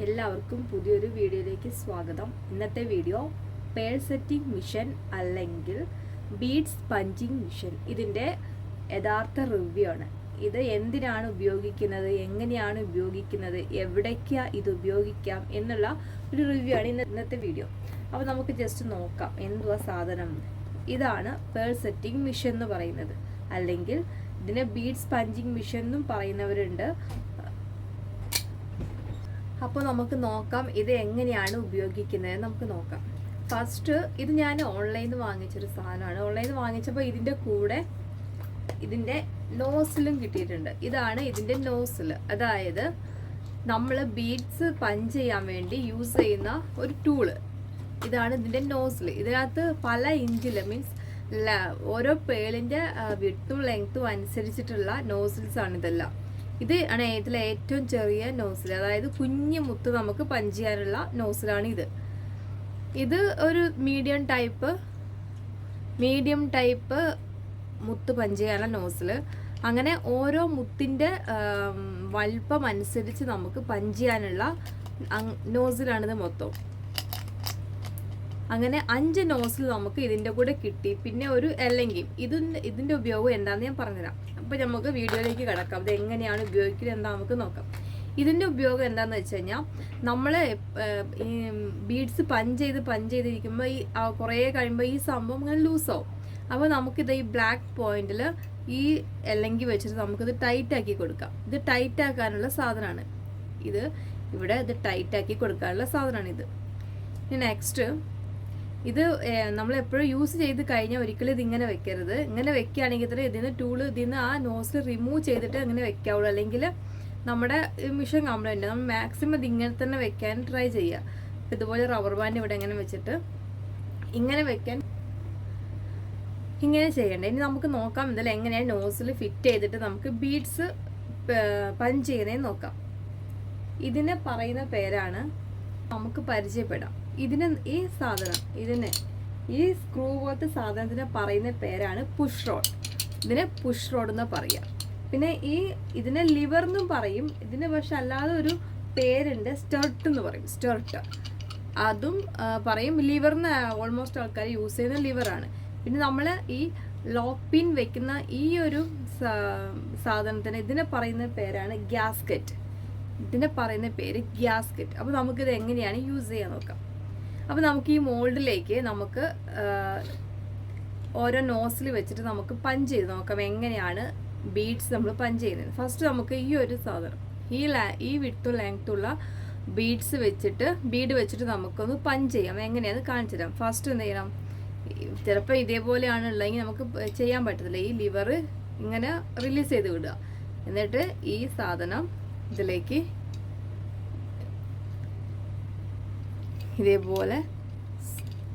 എല്ലാവർക്കും പുതിയൊരു വീഡിയോയിലേക്ക് സ്വാഗതം. ഇന്നത്തെ വീഡിയോ പേൾ സെറ്റിംഗ് മിഷൻ അല്ലെങ്കിൽ ബീഡ്സ് പഞ്ചിങ് മിഷൻ ഇതിൻ്റെ യഥാർത്ഥ റിവ്യൂ ആണ്. ഇത് എന്തിനാണ് ഉപയോഗിക്കുന്നത്, എങ്ങനെയാണ് ഉപയോഗിക്കുന്നത്, എവിടേക്കാണ് ഇത് ഉപയോഗിക്കാം എന്നുള്ള ഒരു റിവ്യൂ ആണ് ഇന്നത്തെ വീഡിയോ. അപ്പോൾ നമുക്ക് ജസ്റ്റ് നോക്കാം എന്തുവാ സാധനം. ഇതാണ് പേൾ സെറ്റിംഗ് മിഷൻ എന്ന് പറയുന്നത്, അല്ലെങ്കിൽ ഇതിനെ ബീഡ്സ് പഞ്ചിങ് മിഷൻ എന്നും പറയുന്നവരുണ്ട്. അപ്പോൾ നമുക്ക് നോക്കാം ഇത് എങ്ങനെയാണ് ഉപയോഗിക്കുന്നത് നമുക്ക് നോക്കാം. ഫസ്റ്റ് ഇത് ഞാൻ ഓൺലൈനിൽ നിന്ന് വാങ്ങിച്ചൊരു സാധനമാണ്. ഓൺലൈനിൽ നിന്ന് വാങ്ങിച്ചപ്പോൾ ഇതിൻ്റെ കൂടെ ഇതിൻ്റെ നോസിലും കിട്ടിയിട്ടുണ്ട്. ഇതാണ് ഇതിൻ്റെ നോസിൽ, അതായത് നമ്മൾ ബീഡ്സ് പഞ്ച് ചെയ്യാൻ വേണ്ടി യൂസ് ചെയ്യുന്ന ഒരു ടൂള്. ഇതാണ് ഇതിൻ്റെ നോസിൽ. ഇതിനകത്ത് പല ഇഞ്ചിൽ മീൻസ് ഓരോ പേളിൻ്റെ വിഡ്ത്തും ലെങ്ത്തും അനുസരിച്ചിട്ടുള്ള നോസിൽസ് ആണ് ഇതെല്ലാം. ഇത് ആണ് ഇതിലെ ഏറ്റവും ചെറിയ നോസിൽ, അതായത് കുഞ്ഞു മുത്ത് നമുക്ക് പഞ്ച് ചെയ്യാനുള്ള നോസിലാണ് ഇത്. ഇത് ഒരു മീഡിയം ടൈപ്പ് മുത്ത് പഞ്ച് ചെയ്യാനുള്ള നോസിൽ. അങ്ങനെ ഓരോ മുത്തിൻ്റെ വലിപ്പം അനുസരിച്ച് നമുക്ക് പഞ്ച് ചെയ്യാനുള്ള നോസിലാണിത് മൊത്തം. അങ്ങനെ 5 നോസിൽ നമുക്ക് ഇതിൻ്റെ കൂടെ കിട്ടി. പിന്നെ ഒരു അല്ലെങ്കിൽ ഇതിൻ്റെ ഉപയോഗം എന്താണെന്ന് ഞാൻ പറഞ്ഞുതരാം. അപ്പോൾ നമുക്ക് വീഡിയോയിലേക്ക് കിടക്കാം. ഇത് എങ്ങനെയാണ് ഉപയോഗിക്കുന്നത് എന്താ നമുക്ക് നോക്കാം. ഇതിൻ്റെ ഉപയോഗം എന്താണെന്ന് വെച്ച് കഴിഞ്ഞാൽ, നമ്മൾ ഈ ബീഡ്സ് പഞ്ച് ചെയ്തിരിക്കുമ്പോൾ ഈ കുറേ കഴിയുമ്പോൾ ഈ സംഭവം ഇങ്ങനെ ലൂസാവും. അപ്പോൾ നമുക്കിത് ഈ ബ്ലാക്ക് പോയിന്റിൽ ഈ അല്ലെങ്കിൽ വെച്ചിട്ട് നമുക്കിത് ടൈറ്റാക്കി കൊടുക്കാം. ഇത് ടൈറ്റാക്കാനുള്ള സാധനമാണ് ഇത്. ഇവിടെ ഇത് ടൈറ്റാക്കി കൊടുക്കാനുള്ള സാധനമാണിത്. ഇനി നെക്സ്റ്റ്, ഇത് നമ്മൾ എപ്പോഴും യൂസ് ചെയ്ത് കഴിഞ്ഞാൽ ഒരിക്കലും ഇതിങ്ങനെ വെക്കരുത്. ഇങ്ങനെ വെക്കുകയാണെങ്കിൽ തന്നെ ഇതിന്ന് ആ നോസിൽ റിമൂവ് ചെയ്തിട്ട് അങ്ങനെ വെക്കാവുള്ളൂ. അല്ലെങ്കിൽ നമ്മുടെ മിഷൻ കംപ്ലൈൻറ്റ്. നമ്മൾ മാക്സിമം ഇത് ഇങ്ങനെ തന്നെ വെക്കാൻ ട്രൈ ചെയ്യുക. അപ്പോൾ ഇതുപോലെ റബ്ബർ ബാൻഡ് ഇവിടെ ഇങ്ങനെ വെച്ചിട്ട് ഇങ്ങനെ വെക്കാൻ ഇങ്ങനെ ചെയ്യണ്ട. ഇനി നമുക്ക് നോക്കാം എന്തായാലും എങ്ങനെയാണ് നോസിൽ ഫിറ്റ് ചെയ്തിട്ട് നമുക്ക് ബീഡ്സ് പഞ്ച് ചെയ്യുന്നതെന്ന് നോക്കാം. ഇതിനെ പറയുന്ന പേരാണ്, നമുക്ക് പരിചയപ്പെടാം. ഈ സ്ക്രൂ പോലത്തെ സാധനത്തിന് പറയുന്ന പേരാണ് പുഷ് റോഡ്. ഇതിനെ പുഷ് റോഡ് എന്ന് പറയുക. പിന്നെ ഇതിനെ ലിവർ എന്നും പറയും. ഇതിന് പക്ഷെ അല്ലാതെ ഒരു പേരുണ്ട്, സ്റ്റർട്ട് എന്ന് പറയും. സ്റ്റർട്ട് അതും പറയും. ലിവറിന് ഓൾമോസ്റ്റ് ആൾക്കാർ യൂസ് ചെയ്യുന്ന ലിവറാണ്. പിന്നെ നമ്മൾ ഈ ലോക്ക് പിൻ വെക്കുന്ന ഈ ഒരു സാധനത്തിന് ഇതിനെ പറയുന്ന പേരാണ് ഗ്യാസ്കറ്റ്. ഇതിനെ പറയുന്ന പേര് ഗ്യാസ്കറ്റ്. അപ്പോൾ നമുക്കിത് എങ്ങനെയാണ് യൂസ് ചെയ്യാൻ നോക്കാം. അപ്പോൾ നമുക്ക് ഈ മോൾഡിലേക്ക് നമുക്ക് ഓരോ നോസിൽ വെച്ചിട്ട് നമുക്ക് പഞ്ച് ചെയ്ത് നോക്കാം എങ്ങനെയാണ് ബീഡ്സ് നമ്മൾ പഞ്ച് ചെയ്യുന്നത്. ഫസ്റ്റ് നമുക്ക് ഈ ഒരു സാധനം ഈ വിഡ്ത്തും ലെങ്ത്തുള്ള ബീഡ് വെച്ചിട്ട് നമുക്കൊന്ന് പഞ്ച് ചെയ്യാം. എങ്ങനെയാണെന്ന് കാണിച്ചു തരാം. ഫസ്റ്റ് എന്ത് ചെയ്യണം, ചിലപ്പോൾ ഇതേപോലെയാണ് ഉള്ളതെങ്കിൽ നമുക്ക് ചെയ്യാൻ പറ്റത്തില്ല. ഈ ലിവർ ഇങ്ങനെ റിലീസ് ചെയ്ത് വിടുക. എന്നിട്ട് ഈ സാധനം ഇതിലേക്ക് ഇതേപോലെ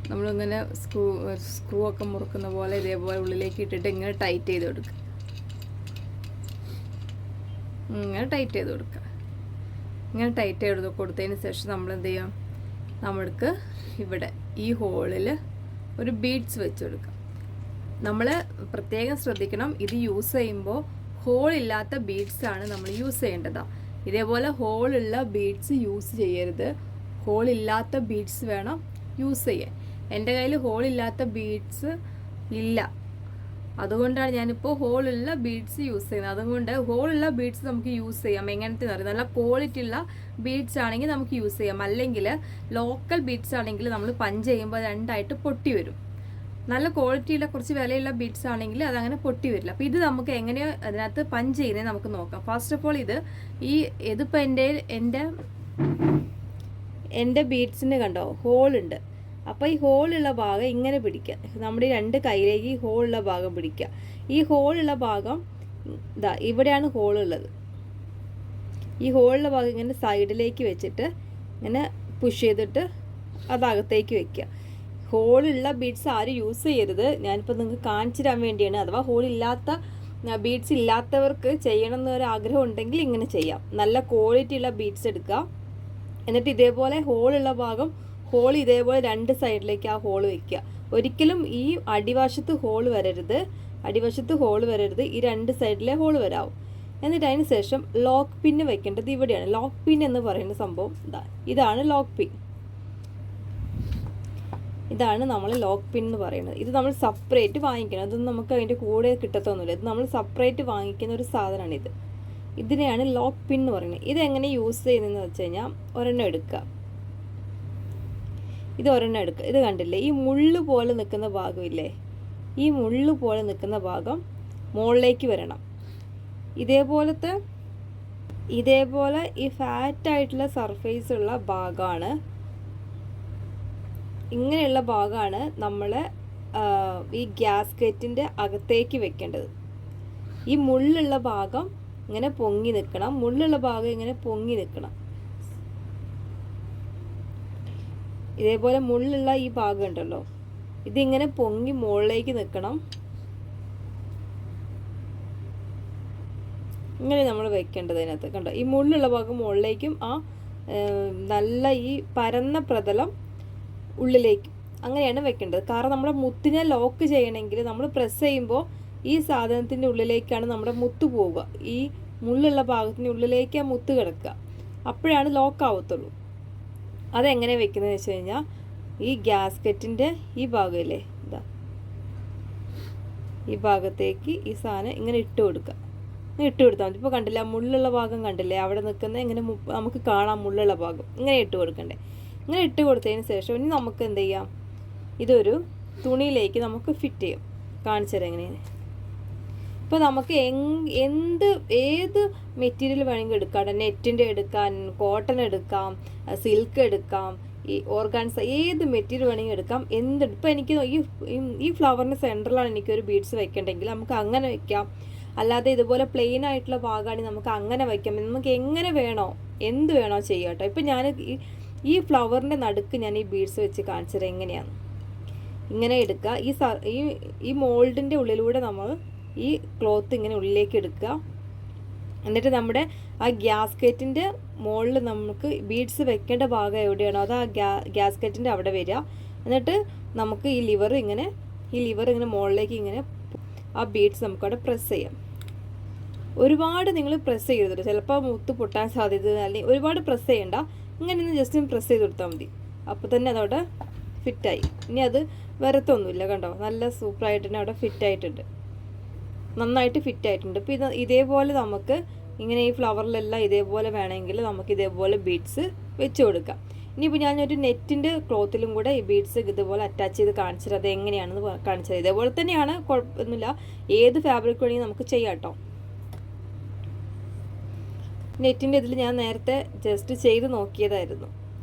നമ്മളിങ്ങനെ സ്ക്രൂ ഒക്കെ മുറുക്കുന്ന പോലെ ഇതേപോലെ ഉള്ളിലേക്ക് ഇട്ടിട്ട് ഇങ്ങനെ ടൈറ്റ് ചെയ്ത് കൊടുക്കുക. ഇങ്ങനെ ടൈറ്റ് ചെയ്ത് കൊടുത്തതിന് ശേഷം നമ്മൾ എന്ത് ചെയ്യാം, നമ്മൾക്ക് ഇവിടെ ഈ ഹോളിൽ ഒരു ബീഡ്സ് വെച്ച് കൊടുക്കാം. നമ്മൾ പ്രത്യേകം ശ്രദ്ധിക്കണം, ഇത് യൂസ് ചെയ്യുമ്പോൾ ഹോളില്ലാത്ത ബീഡ്സാണ് നമ്മൾ യൂസ് ചെയ്യേണ്ടത്. ഇതേപോലെ ഹോളുള്ള ബീഡ്സ് യൂസ് ചെയ്യരുത്. ഹോളില്ലാത്ത ബീഡ്സ് വേണം യൂസ് ചെയ്യാൻ. എൻ്റെ കയ്യിൽ ഹോളില്ലാത്ത ബീഡ്സ് ഇല്ല, അതുകൊണ്ടാണ് ഞാനിപ്പോൾ ഹോളുള്ള ബീഡ്സ് യൂസ് ചെയ്യുന്നത്. അതുകൊണ്ട് ഹോളുള്ള ബീഡ്സ് നമുക്ക് യൂസ് ചെയ്യാം. എങ്ങനത്തെ അറിയാം, നല്ല ക്വാളിറ്റി ഉള്ള ബീഡ്സ് ആണെങ്കിൽ നമുക്ക് യൂസ് ചെയ്യാം. അല്ലെങ്കിൽ ലോക്കൽ ബീഡ്സ് ആണെങ്കിൽ നമ്മൾ പഞ്ച് ചെയ്യുമ്പോൾ രണ്ടായിട്ട് പൊട്ടി വരും. നല്ല ക്വാളിറ്റിയുള്ള കുറച്ച് വിലയുള്ള ബീഡ്സ് ആണെങ്കിൽ അതങ്ങനെ പൊട്ടി വരില്ല. അപ്പോൾ ഇത് നമുക്ക് എങ്ങനെയാണ് അതിനകത്ത് പഞ്ച് ചെയ്യുന്നത് നമുക്ക് നോക്കാം. ഫസ്റ്റ് ഓഫ് ഓൾ ഇതിപ്പോൾ എൻ്റെ ബീഡ്സിന് കണ്ടോ ഹോളുണ്ട്. അപ്പോൾ ഈ ഹോളുള്ള ഭാഗം ഇങ്ങനെ പിടിക്കുക. നമ്മുടെ 2 കൈയിലേക്ക് ഈ ഹോളുള്ള ഭാഗം പിടിക്കുക. ഈ ഹോളുള്ള ഭാഗം ഇവിടെയാണ് ഹോളുള്ളത്. ഈ ഹോളുള്ള ഭാഗം ഇങ്ങനെ സൈഡിലേക്ക് വെച്ചിട്ട് ഇങ്ങനെ പുഷ് ചെയ്തിട്ട് അതകത്തേക്ക് വെക്കുക. ഹോളുള്ള ബീഡ്സ് ആരും യൂസ് ചെയ്യരുത്. ഞാനിപ്പോൾ നിങ്ങൾക്ക് കാണിച്ചു തരാൻ വേണ്ടിയാണ്. അഥവാ ഹോളില്ലാത്ത ബീഡ്സ് ഇല്ലാത്തവർക്ക് ചെയ്യണം എന്നൊരു ആഗ്രഹം ഉണ്ടെങ്കിൽ ഇങ്ങനെ ചെയ്യാം. നല്ല ക്വാളിറ്റി ഉള്ള ബീഡ്സ് എടുക്കുക. എന്നിട്ട് ഇതേപോലെ ഹോളുള്ള ഭാഗം ഇതേപോലെ 2 സൈഡിലേക്ക് ആ ഹോൾ വെക്കുക. ഒരിക്കലും ഈ അടിവശത്ത് ഹോൾ വരരുത്. ഈ 2 സൈഡിലെ ഹോൾ വരാവും. എന്നിട്ട് അതിന് ശേഷം ലോക്ക് പിന്ന് വെക്കേണ്ടത് ഇവിടെയാണ്. ലോക്ക് പിൻ എന്ന് പറയുന്ന സംഭവം ഇതാണ് ലോക്ക് പിൻ. ഇതാണ് നമ്മൾ ലോക്ക് പിൻ എന്ന് പറയുന്നത്. ഇത് നമ്മൾ സെപ്പറേറ്റ് വാങ്ങിക്കണം. അതൊന്നും നമുക്ക് അതിൻ്റെ കൂടെ കിട്ടത്തൊന്നുമില്ല. ഇത് നമ്മൾ സെപ്പറേറ്റ് വാങ്ങിക്കുന്ന ഒരു സാധനമാണിത്. ഇതിനെയാണ് ലോക്ക് പിൻ എന്ന് പറയുന്നത്. ഇതെങ്ങനെ യൂസ് ചെയ്യുന്നതെന്ന് വെച്ച് കഴിഞ്ഞാൽ ഒരെണ്ണം എടുക്കുക. ഇത് ഒരെണ്ണം എടുക്കുക. ഇത് കണ്ടില്ലേ, ഈ മുള്ളു പോലെ നിൽക്കുന്ന ഭാഗമില്ലേ, ഈ മുള്ളു പോലെ നിൽക്കുന്ന ഭാഗം മുകളിലേക്ക് വരണം. ഇതേപോലെ ഈ ഫാറ്റായിട്ടുള്ള സർഫേസ് ഉള്ള ഭാഗമാണ്, ഇങ്ങനെയുള്ള ഭാഗമാണ് നമ്മൾ ഈ ഗ്യാസ്കറ്റിൻ്റെ അകത്തേക്ക് വെക്കേണ്ടത്. ഈ മുള്ളുള്ള ഭാഗം ഇങ്ങനെ പൊങ്ങി നിൽക്കണം. മുള്ളുള്ള ഭാഗം ഇങ്ങനെ പൊങ്ങി നിൽക്കണം. ഇതേപോലെ മുള്ളുള്ള ഈ ഭാഗം ഉണ്ടല്ലോ, ഇതിങ്ങനെ പൊങ്ങി മുകളിലേക്ക് നിൽക്കണം. ഇങ്ങനെ നമ്മൾ വെക്കേണ്ടത്. അതിനകത്ത് കണ്ടോ, ഈ മുള്ളുള്ള ഭാഗം മുകളിലേക്കും ആ നല്ല ഈ പരന്ന പ്രതലം ഉള്ളിലേക്കും അങ്ങനെയാണ് വെക്കേണ്ടത്. കാരണം നമ്മുടെ മുത്തിനെ ലോക്ക് ചെയ്യണമെങ്കിൽ നമ്മൾ പ്രസ് ചെയ്യുമ്പോൾ ഈ സാധനത്തിൻ്റെ ഉള്ളിലേക്കാണ് നമ്മുടെ മുത്ത് പോവുക. ഈ മുള്ളുള്ള ഭാഗത്തിൻ്റെ ഉള്ളിലേക്ക് ആ മുത്ത് കിടക്കുക. അപ്പോഴാണ് ലോക്ക് ആവത്തുള്ളൂ. അതെങ്ങനെ വെക്കുന്നതെന്ന് വെച്ച് കഴിഞ്ഞാൽ ഈ ഗ്യാസ്കറ്റിൻ്റെ ഈ ഭാഗമില്ലേ, ഈ ഭാഗത്തേക്ക് ഈ സാധനം ഇങ്ങനെ ഇട്ട് കൊടുക്കുക. ഇട്ട് കൊടുത്താൽ മതി. ഇപ്പോൾ കണ്ടില്ല, മുള്ളുള്ള ഭാഗം കണ്ടില്ലേ, അവിടെ നിൽക്കുന്ന ഇങ്ങനെ നമുക്ക് കാണാം മുള്ളുള്ള ഭാഗം. ഇങ്ങനെ ഇട്ട് കൊടുക്കണ്ടേ. ഇങ്ങനെ ഇട്ട് കൊടുത്തതിന് ശേഷം ഇനി നമുക്ക് എന്ത് ചെയ്യാം, ഇതൊരു തുണിയിലേക്ക് നമുക്ക് ഫിറ്റ് ചെയ്യും. കാണിച്ചു തരാം എങ്ങനെയാണ്. ഇപ്പോൾ നമുക്ക് ഏത് മെറ്റീരിയൽ വേണമെങ്കിൽ എടുക്കാം. നെറ്റിൻ്റെ എടുക്കാം, കോട്ടൺ എടുക്കാം, സിൽക്ക് എടുക്കാം, ഈ ഓർഗാൻസ, ഏത് മെറ്റീരിയൽ വേണമെങ്കിൽ എടുക്കാം. ഇപ്പോൾ എനിക്ക് ഈ ഫ്ലവറിൻ്റെ സെൻറ്ററിലാണ് എനിക്കൊരു ബീഡ്സ് വെക്കേണ്ടെങ്കിൽ നമുക്ക് അങ്ങനെ വെക്കാം. അല്ലാതെ ഇതുപോലെ പ്ലെയിൻ ആയിട്ടുള്ള ഭാഗമാണെങ്കിൽ നമുക്ക് അങ്ങനെ വയ്ക്കാം. നമുക്ക് എങ്ങനെ വേണോ എന്ത് വേണോ ചെയ്യാം കേട്ടോ. ഇപ്പം ഞാൻ ഈ ഫ്ലവറിൻ്റെ നടുക്ക് ഞാൻ ഈ ബീഡ്സ് വെച്ച് കാണിച്ചു തരാം എങ്ങനെയാണ്. ഇങ്ങനെ എടുക്കുക. ഈ മോൾഡിൻ്റെ ഉള്ളിലൂടെ നമ്മൾ ഈ ക്ലോത്ത് ഇങ്ങനെ ഉള്ളിലേക്ക് എടുക്കുക. എന്നിട്ട് നമ്മുടെ ആ ഗ്യാസ്കറ്റിൻ്റെ മുകളിൽ നമുക്ക് ബീഡ്സ് വെക്കേണ്ട ഭാഗം എവിടെയാണോ അത് ആ ഗ്യാസ്കറ്റിൻ്റെ അവിടെ വരിക. എന്നിട്ട് നമുക്ക് ഈ ലിവർ ഇങ്ങനെ മുകളിലേക്ക് ഇങ്ങനെ ആ ബീഡ്സ് നമുക്കവിടെ പ്രസ് ചെയ്യാം. ഒരുപാട് നിങ്ങൾ പ്രസ് ചെയ്തിട്ട് ചിലപ്പോൾ മുത്ത് പൊട്ടാൻ സാധ്യത, അല്ലെങ്കിൽ ഒരുപാട് പ്രസ് ചെയ്യണ്ട. ഇങ്ങനെ ഒന്ന് ജസ്റ്റ് പ്രസ് ചെയ്ത് കൊടുത്താൽ മതി. അപ്പോൾ തന്നെ അതവിടെ ഫിറ്റായി. ഇനി അത് വരത്തൊന്നുമില്ല. കണ്ടോ, നല്ല സൂപ്പറായിട്ട് തന്നെ അവിടെ ഫിറ്റായിട്ടുണ്ട്, നന്നായിട്ട് ഫിറ്റായിട്ടുണ്ട്. ഇപ്പോൾ ഇതേപോലെ നമുക്ക് ഇങ്ങനെ ഈ ഫ്ലവറിലെല്ലാം ഇതേപോലെ വേണമെങ്കിൽ നമുക്ക് ഇതേപോലെ ബീഡ്സ് വെച്ച് കൊടുക്കാം. ഇനിയിപ്പോൾ ഞാനൊരു നെറ്റിൻ്റെ ക്ലോത്തിലും കൂടെ ഈ ബീഡ്സ് ഇതുപോലെ അറ്റാച്ച് ചെയ്ത് കാണിച്ചത് അത് എങ്ങനെയാണെന്ന് കാണിച്ചത്. ഇതേപോലെ തന്നെയാണ്, കുഴപ്പമൊന്നുമില്ല. ഏത് ഫാബ്രിക് വേണമെങ്കിൽ നമുക്ക് ചെയ്യാം കേട്ടോ. നെറ്റിൻ്റെ ഇതിൽ ഞാൻ നേരത്തെ ജസ്റ്റ് ചെയ്ത് നോക്കിയതായിരുന്നു,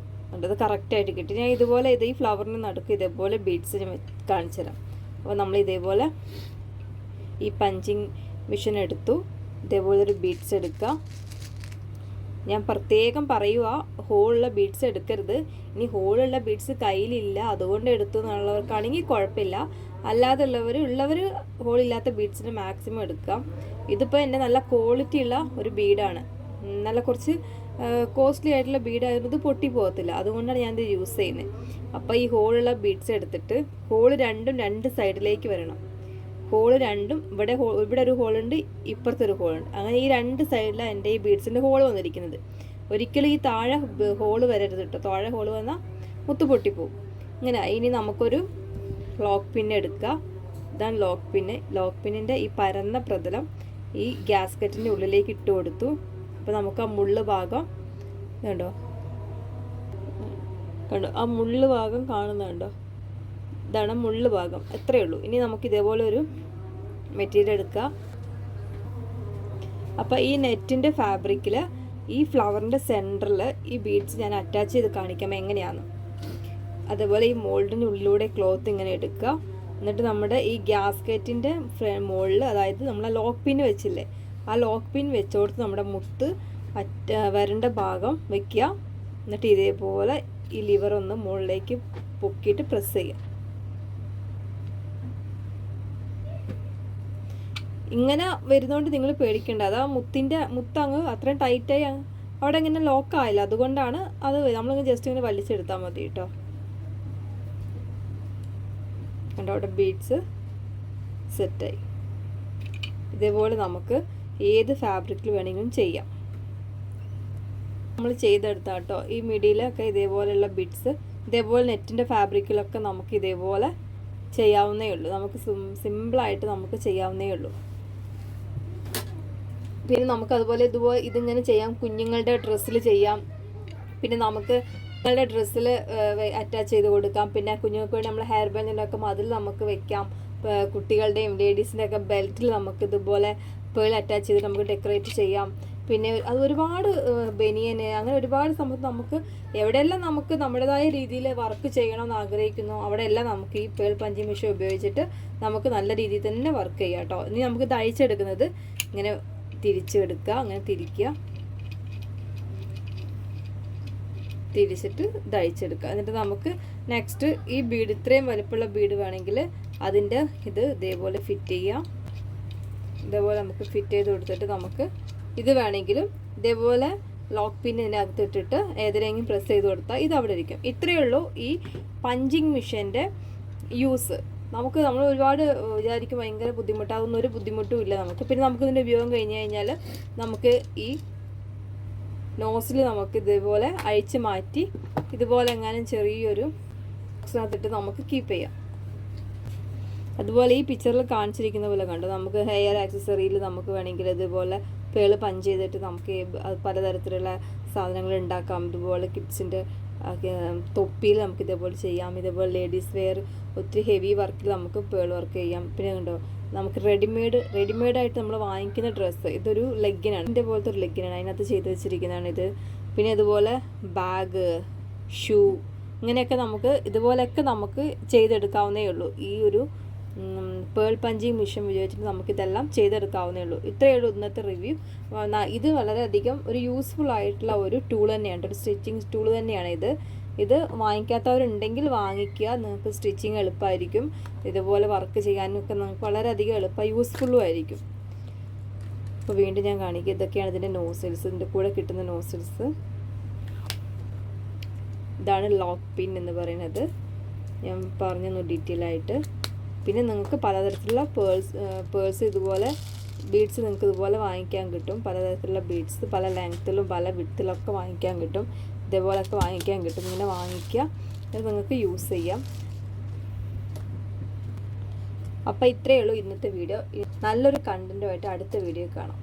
അത് കറക്റ്റായിട്ട് കിട്ടി. ഞാൻ ഇതുപോലെ ഈ ഫ്ലവറിന് നടുക്ക് ഇതേപോലെ ബീഡ്സ് ഞാൻ കാണിച്ചു തരാം. അപ്പോൾ നമ്മൾ ഇതേപോലെ ഈ പഞ്ചിങ് മെഷീൻ എടുത്തു, ഇതേപോലെ ഒരു ബീഡ്സ് എടുക്കുക. ഞാൻ പ്രത്യേകം പറയുക, ഹോളുള്ള ബീഡ്സ് എടുക്കരുത്. ഇനി ഹോളുള്ള ബീഡ്സ് കയ്യിലില്ല അതുകൊണ്ട് എടുത്തു എന്നുള്ളവർക്കാണെങ്കിൽ കുഴപ്പമില്ല. അല്ലാതെ ഉള്ളവർ ഹോളില്ലാത്ത ബീഡ്സിന് മാക്സിമം എടുക്കാം. ഇതിപ്പോൾ എൻ്റെ നല്ല ക്വാളിറ്റി ഉള്ള ഒരു ബീഡാണ്, നല്ല കുറച്ച് കോസ്റ്റ്ലി ആയിട്ടുള്ള ബീഡായിരുന്നു. ഇത് പൊട്ടി പോകത്തില്ല, അതുകൊണ്ടാണ് ഞാനിത് യൂസ് ചെയ്യുന്നത്. അപ്പോൾ ഈ ഹോളുള്ള ബീഡ്സ് എടുത്തിട്ട് ഹോള് രണ്ടും രണ്ട് സൈഡിലേക്ക് വരണം. ഹോള് രണ്ടും ഇവിടെ ഒരു ഹോളുണ്ട്, ഇപ്പുറത്തൊരു ഹോളുണ്ട്. അങ്ങനെ ഈ രണ്ട് സൈഡിലാണ് എൻ്റെ ഈ ബീഡ്സിൻ്റെ ഹോള് വന്നിരിക്കുന്നത്. ഒരിക്കലും ഈ താഴെ ഹോള് വരരുത് കേട്ടോ. താഴെ ഹോള് വന്നാൽ മുത്ത് പൊട്ടിപ്പോവും. ഇങ്ങനെ ഇനി നമുക്കൊരു ലോക്ക് പിന്ന് എടുക്കുക. ഇതാണ് ലോക്ക് പിന്ന്. ലോക്ക് പിന്നിൻ്റെ ഈ പരന്ന പ്രതലം ഈ ഗ്യാസ്കറ്റിൻ്റെ ഉള്ളിലേക്ക് ഇട്ട് കൊടുത്തു. അപ്പോൾ നമുക്ക് ആ മുള്ള് ഭാഗം കണ്ടോ, ആ മുള്ള് ഭാഗം കാണുന്നുണ്ടോ, ഇതാണ് മുള്ള് ഭാഗം. എത്രയേ ഉള്ളൂ. ഇനി നമുക്ക് ഇതേപോലെ ഒരു മെറ്റീരിയൽ എടുക്കുക. അപ്പോൾ ഈ നെറ്റിൻ്റെ ഫാബ്രിക്കിൽ ഈ ഫ്ലവറിൻ്റെ സെൻറ്ററിൽ ഈ ബീഡ്സ് ഞാൻ അറ്റാച്ച് ചെയ്ത് കാണിക്കാം എങ്ങനെയാണ്. അതേപോലെ ഈ മോൾഡിൻ്റെ ഉള്ളിലൂടെ ക്ലോത്ത് ഇങ്ങനെ എടുക്കുക. എന്നിട്ട് നമ്മുടെ ഈ ഗ്യാസ്കറ്റിൻ്റെ മുകളിൽ, അതായത് നമ്മൾ ലോക്ക് പിൻ വെച്ചില്ലേ, ആ ലോക്ക് പിൻ വെച്ചോടുത്ത് നമ്മുടെ മുത്ത് വരേണ്ട ഭാഗം വെക്കുക. എന്നിട്ട് ഇതേപോലെ ഈ ലിവർ ഒന്ന് മുകളിലേക്ക് പൊക്കിയിട്ട് പ്രസ് ചെയ്യുക. ഇങ്ങനെ വരുന്നതുകൊണ്ട് നിങ്ങൾ പേടിക്കേണ്ട. അത് ആ മുത്തങ്ങ് അത്രയും ടൈറ്റായി അവിടെ ഇങ്ങനെ ലോക്കായില്ല, അതുകൊണ്ടാണ് അത് നമ്മളിങ്ങനെ ജസ്റ്റ് ഇങ്ങനെ വലിച്ചെടുത്താൽ മതി കേട്ടോ. കണ്ടോ, അവിടെ ബീഡ്സ് സെറ്റായി. ഇതേപോലെ നമുക്ക് ഏത് ഫാബ്രിക്കിൽ വേണമെങ്കിലും ചെയ്യാം. നമ്മൾ ചെയ്തെടുത്താൽ കേട്ടോ ഈ മിഡിയിലൊക്കെ ഇതേപോലെയുള്ള ബിഡ്സ് ഇതേപോലെ നെറ്റിൻ്റെ ഫാബ്രിക്കിലൊക്കെ നമുക്ക് ഇതേപോലെ ചെയ്യാവുന്നേ ഉള്ളൂ. നമുക്ക് സിമ്പിളായിട്ട് നമുക്ക് ചെയ്യാവുന്നേ ഉള്ളൂ. പിന്നെ നമുക്ക് അതുപോലെ ഇതിങ്ങനെ ചെയ്യാം, കുഞ്ഞുങ്ങളുടെ ഡ്രസ്സിൽ ചെയ്യാം. പിന്നെ നമുക്ക് കുഞ്ഞുങ്ങളുടെ ഡ്രസ്സിൽ അറ്റാച്ച് ചെയ്ത് കൊടുക്കാം. പിന്നെ കുഞ്ഞുങ്ങൾക്ക് വേണ്ടി നമ്മൾ ഹെയർ ബാൻഡ് ഉണ്ടാക്കും, അതിൽ നമുക്ക് വെക്കാം. കുട്ടികളുടെയും ലേഡീസിൻ്റെ ഒക്കെ ബെൽറ്റിൽ നമുക്ക് ഇതുപോലെ പേൾ അറ്റാച്ച് ചെയ്ത് നമുക്ക് ഡെക്കറേറ്റ് ചെയ്യാം. പിന്നെ അത് ഒരുപാട് ബനിയന് അങ്ങനെ ഒരുപാട് സംഭവം നമുക്ക് എവിടെയെല്ലാം നമുക്ക് നമ്മുടേതായ രീതിയിൽ വർക്ക് ചെയ്യണമെന്ന് ആഗ്രഹിക്കുന്നു അവിടെയെല്ലാം നമുക്ക് ഈ പേൾ പഞ്ചിങ് മെഷീൻ ഉപയോഗിച്ചിട്ട് നമുക്ക് നല്ല രീതിയിൽ തന്നെ വർക്ക് ചെയ്യാം കേട്ടോ. ഇനി നമുക്ക് തയ്ച്ചെടുക്കുന്നത് ഇങ്ങനെ തിരിച്ചെടുക്കുക, അങ്ങനെ തിരിച്ചിട്ട് തയ്ച്ചെടുക്കുക. എന്നിട്ട് നമുക്ക് നെക്സ്റ്റ് ഈ ബീഡ് ഇത്രയും വലുപ്പമുള്ള ബീഡ് വേണമെങ്കിൽ അതിൻ്റെ ഇത് ഇതേപോലെ ഫിറ്റ് ചെയ്യാം. ഇതേപോലെ നമുക്ക് ഫിറ്റ് ചെയ്ത് കൊടുത്തിട്ട് നമുക്ക് ഇത് വേണമെങ്കിലും ഇതേപോലെ ലോക്ക് പിൻ ഇതിനകത്ത് ഇട്ടിട്ട് ഏതിലെങ്കിലും പ്രസ് ചെയ്ത് കൊടുത്താൽ ഇത് അവിടെ ഇരിക്കും. ഇത്രയേ ഉള്ളൂ ഈ പഞ്ചിങ് മെഷീൻ്റെ യൂസ്. നമ്മൾ ഒരുപാട് വിചാരിക്കും ഭയങ്കര ബുദ്ധിമുട്ടാകുന്ന ഒരു ബുദ്ധിമുട്ടും ഇല്ല നമുക്ക്. പിന്നെ നമുക്കിതിൻ്റെ ഉപയോഗം കഴിഞ്ഞ് കഴിഞ്ഞാൽ നമുക്ക് ഈ നോസിൽ നമുക്ക് ഇതേപോലെ അഴിച്ച് മാറ്റി ഇതുപോലെ എങ്ങാനും ചെറിയൊരു ബോക്സിനകത്തിട്ട് നമുക്ക് കീപ്പ് ചെയ്യാം. അതുപോലെ ഈ പിക്ചറിൽ കാണിച്ചിരിക്കുന്ന പോലെ കണ്ടു നമുക്ക് ഹെയർ ആക്സസറിയിൽ നമുക്ക് വേണമെങ്കിൽ ഇതുപോലെ പേള് പഞ്ച് ചെയ്തിട്ട് നമുക്ക് പലതരത്തിലുള്ള സാധനങ്ങൾ ഉണ്ടാക്കാം. ഇതുപോലെ കിഡ്സിൻ്റെ തൊപ്പിയിൽ നമുക്ക് ഇതേപോലെ ചെയ്യാം. ഇതേപോലെ ലേഡീസ് വെയർ ഒത്തിരി ഹെവി വർക്കിൽ നമുക്ക് പേൾ വർക്ക് ചെയ്യാം. പിന്നെ കണ്ടോ നമുക്ക് റെഡിമെയ്ഡായിട്ട് നമ്മൾ വാങ്ങിക്കുന്ന ഡ്രസ്സ് ഇതൊരു ലെഗിനാണ്, ഇതിൻ്റെ പോലത്തെ ഒരു ലെഗിനാണ്, അതിനകത്ത് ചെയ്ത് വെച്ചിരിക്കുന്നതാണ് ഇത്. പിന്നെ ഇതുപോലെ ബാഗ്, ഷൂ ഇങ്ങനെയൊക്കെ നമുക്ക് ഇതുപോലെയൊക്കെ നമുക്ക് ചെയ്തെടുക്കാവുന്നേ ഉള്ളൂ. ഈ ഒരു പേൾ പഞ്ചിങ് മെഷീൻ ഉപയോഗിച്ചിട്ട് നമുക്കിതെല്ലാം ചെയ്തെടുക്കാവുന്നേ ഉള്ളൂ. ഇത്രയേ ഉള്ളൂ ഇന്നത്തെ റിവ്യൂ. ഇത് വളരെയധികം ഒരു യൂസ്ഫുൾ ആയിട്ടുള്ള ഒരു ടൂൾ തന്നെയാണ്, ഒരു സ്റ്റിച്ചിങ് ടൂൾ തന്നെയാണ് ഇത് വാങ്ങിക്കാത്തവരുണ്ടെങ്കിൽ വാങ്ങിക്കുക. നിങ്ങൾക്ക് സ്റ്റിച്ചിങ് എളുപ്പമായിരിക്കും. ഇതുപോലെ വർക്ക് ചെയ്യാനൊക്കെ നമുക്ക് വളരെയധികം യൂസ്ഫുള്ളും ആയിരിക്കും. അപ്പോൾ വീണ്ടും ഞാൻ കാണിക്കുക, ഇതൊക്കെയാണ് ഇതിൻ്റെ നോസിൽസ്, ഇതിൻ്റെ കൂടെ കിട്ടുന്ന നോസിൽസ്. ഇതാണ് ലോക്ക് പിൻ എന്ന് പറയുന്നത്, ഞാൻ പറഞ്ഞു ഡീറ്റെയിൽ ആയിട്ട്. പിന്നെ നിങ്ങൾക്ക് പലതരത്തിലുള്ള പേഴ്സ് ഇതുപോലെ ബീഡ്സ് നിങ്ങൾക്ക് ഇതുപോലെ വാങ്ങിക്കാൻ കിട്ടും. പലതരത്തിലുള്ള ബീഡ്സ് പല ലെങ്ത്തിലും പല വിഡ്ത്തിലൊക്കെ വാങ്ങിക്കാൻ കിട്ടും. ഇതേപോലെയൊക്കെ വാങ്ങിക്കാൻ കിട്ടും. ഇങ്ങനെ വാങ്ങിക്കുക, ഇത് നിങ്ങൾക്ക് യൂസ് ചെയ്യാം. അപ്പോൾ ഇത്രയേ ഉള്ളൂ ഇന്നത്തെ വീഡിയോ. നല്ലൊരു കണ്ടൻറ്റുമായിട്ട് അടുത്ത വീഡിയോ കാണാം.